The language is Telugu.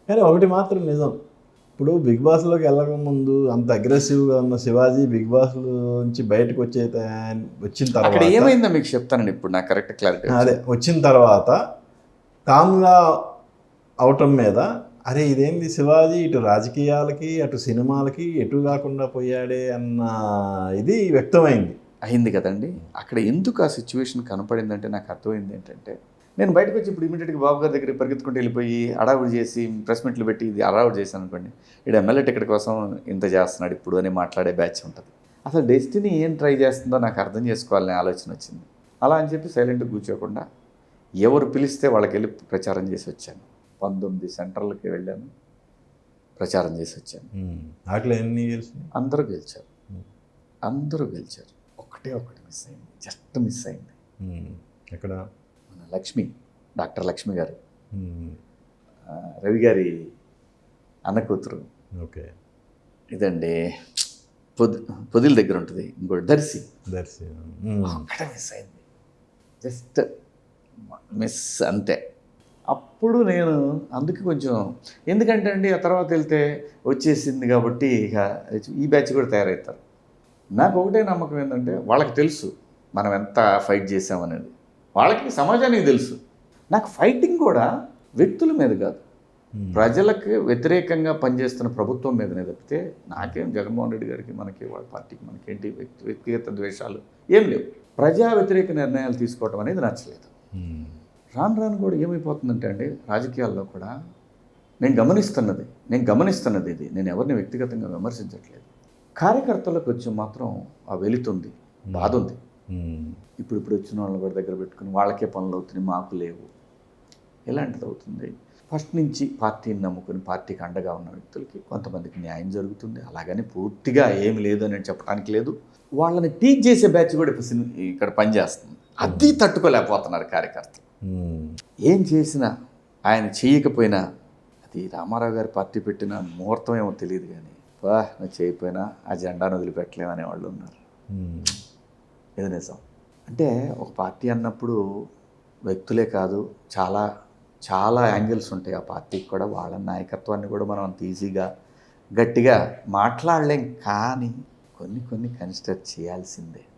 కానీ ఒకటి మాత్రం నిజం, ఇప్పుడు బిగ్ బాస్లోకి వెళ్ళక ముందు అంత అగ్రెసివ్గా ఉన్న శివాజీ బిగ్ బాస్ నుంచి బయటకు వచ్చిన అక్కడ తర్వాత ఏమైందో మీకు చెప్తానండి ఇప్పుడు నాకు కరెక్ట్ క్లారిటీ. అదే వచ్చిన తర్వాత కామ్గా అవటం మీద అరే ఇదేంది శివాజీ ఇటు రాజకీయాలకి అటు సినిమాలకి ఎటు కాకుండా పోయాడే అన్న ఇది వ్యక్తమైంది. అయింది కదండి. అక్కడ ఎందుకు ఆ సిచ్యువేషన్ కనపడిందంటే నాకు అర్థమైంది ఏంటంటే, నేను బయటకు వచ్చి ఇప్పుడు ఇమీడియట్గా బాబు గారి దగ్గరికి పరిగెత్తుకుంటూ వెళ్ళిపోయి అడావుడి చేసి ప్రెస్ మీట్లు పెట్టి ఇది అడావుడి చేశాను అనుకోండి, ఇక్కడ ఎమ్మెల్యే టికెట్ కోసం ఇంత చేస్తున్నాడు ఇప్పుడు అని మాట్లాడే బ్యాచ్ ఉంటుంది. అసలు డెస్టినీ ఏం ట్రై చేస్తుందో నాకు అర్థం చేసుకోవాలనే ఆలోచన వచ్చింది. అలా అని చెప్పి సైలెంట్గా కూర్చోకుండా ఎవరు పిలిస్తే వాళ్ళకి వెళ్ళి ప్రచారం చేసి వచ్చాను. 19 సెంటర్లకి వెళ్ళాను, ప్రచారం చేసి వచ్చాను. వాటిలో ఎన్ని గెలిచినాయి? అందరూ గెలిచారు, అందరూ గెలిచారు. ఒకటి మిస్ అయింది, జస్ట్ మిస్ అయింది. ఎక్కడ? మన లక్ష్మి, డాక్టర్ లక్ష్మి గారు, రవి గారి అన్న కూతురు. ఓకే. ఇదండి పొదిల దగ్గర ఉంటుంది ఇంకోటి దర్శి. ఒక్కటే మిస్ అయింది, జస్ట్ మిస్ అంతే. అప్పుడు నేను అందుకే కొంచెం ఎందుకంటే అండి ఆ తర్వాత వెళ్తే వచ్చేసింది కాబట్టి ఇక ఈ బ్యాచ్ కూడా తయారవుతారు. నాకు ఒకటే నమ్మకం ఏంటంటే వాళ్ళకి తెలుసు మనం ఎంత ఫైట్ చేసామనేది, వాళ్ళకి సమాజానికి తెలుసు. నాకు ఫైటింగ్ కూడా వ్యక్తుల మీద కాదు, ప్రజలకు వ్యతిరేకంగా పనిచేస్తున్న ప్రభుత్వం మీదనే తప్పితే నాకేం జగన్మోహన్ రెడ్డి గారికి మనకి వాళ్ళ పార్టీకి మనకేంటి వ్యక్తిగత ద్వేషాలు ఏం లేవు. ప్రజా వ్యతిరేక నిర్ణయాలు తీసుకోవటం అనేది నచ్చలేదు. రాను రాను కూడా ఏమైపోతుందంటే అండి రాజకీయాల్లో కూడా నేను గమనిస్తున్నది ఇది, నేను ఎవరిని వ్యక్తిగతంగా విమర్శించట్లేదు. కార్యకర్తలకు వచ్చి మాత్రం ఆ వెళుతుంది, బాధ ఉంది. ఇప్పుడు వచ్చిన వాళ్ళని కూడా దగ్గర పెట్టుకుని వాళ్ళకే పనులు అవుతున్నాయి, మాకు లేవు, ఎలాంటిది అవుతుంది. ఫస్ట్ నుంచి పార్టీని నమ్ముకుని పార్టీకి అండగా ఉన్న వ్యక్తులకి కొంతమందికి న్యాయం జరుగుతుంది, అలాగని పూర్తిగా ఏమి లేదు అని చెప్పడానికి లేదు. వాళ్ళని టీచ్ చేసే బ్యాచ్ కూడా ఇక్కడ పనిచేస్తుంది, అది తట్టుకోలేకపోతున్నారు కార్యకర్తలు. ఏం చేసినా ఆయన చేయకపోయినా అది రామారావు గారి పార్టీ పెట్టిన ముహూర్తం ఏమో తెలియదు, కానీ నువ్వు చేయకపోయినా ఆ జెండాను వదిలిపెట్టలేము అనేవాళ్ళు ఉన్నారు. ఇది నిజం. అంటే ఒక పార్టీ అన్నప్పుడు వ్యక్తులే కాదు, చాలా చాలా యాంగిల్స్ ఉంటాయి ఆ పార్టీకి కూడా. వాళ్ళ నాయకత్వాన్ని కూడా మనం అంత ఈజీగా గట్టిగా మాట్లాడలేం, కానీ కొన్ని కన్సిడర్ చేయాల్సిందే.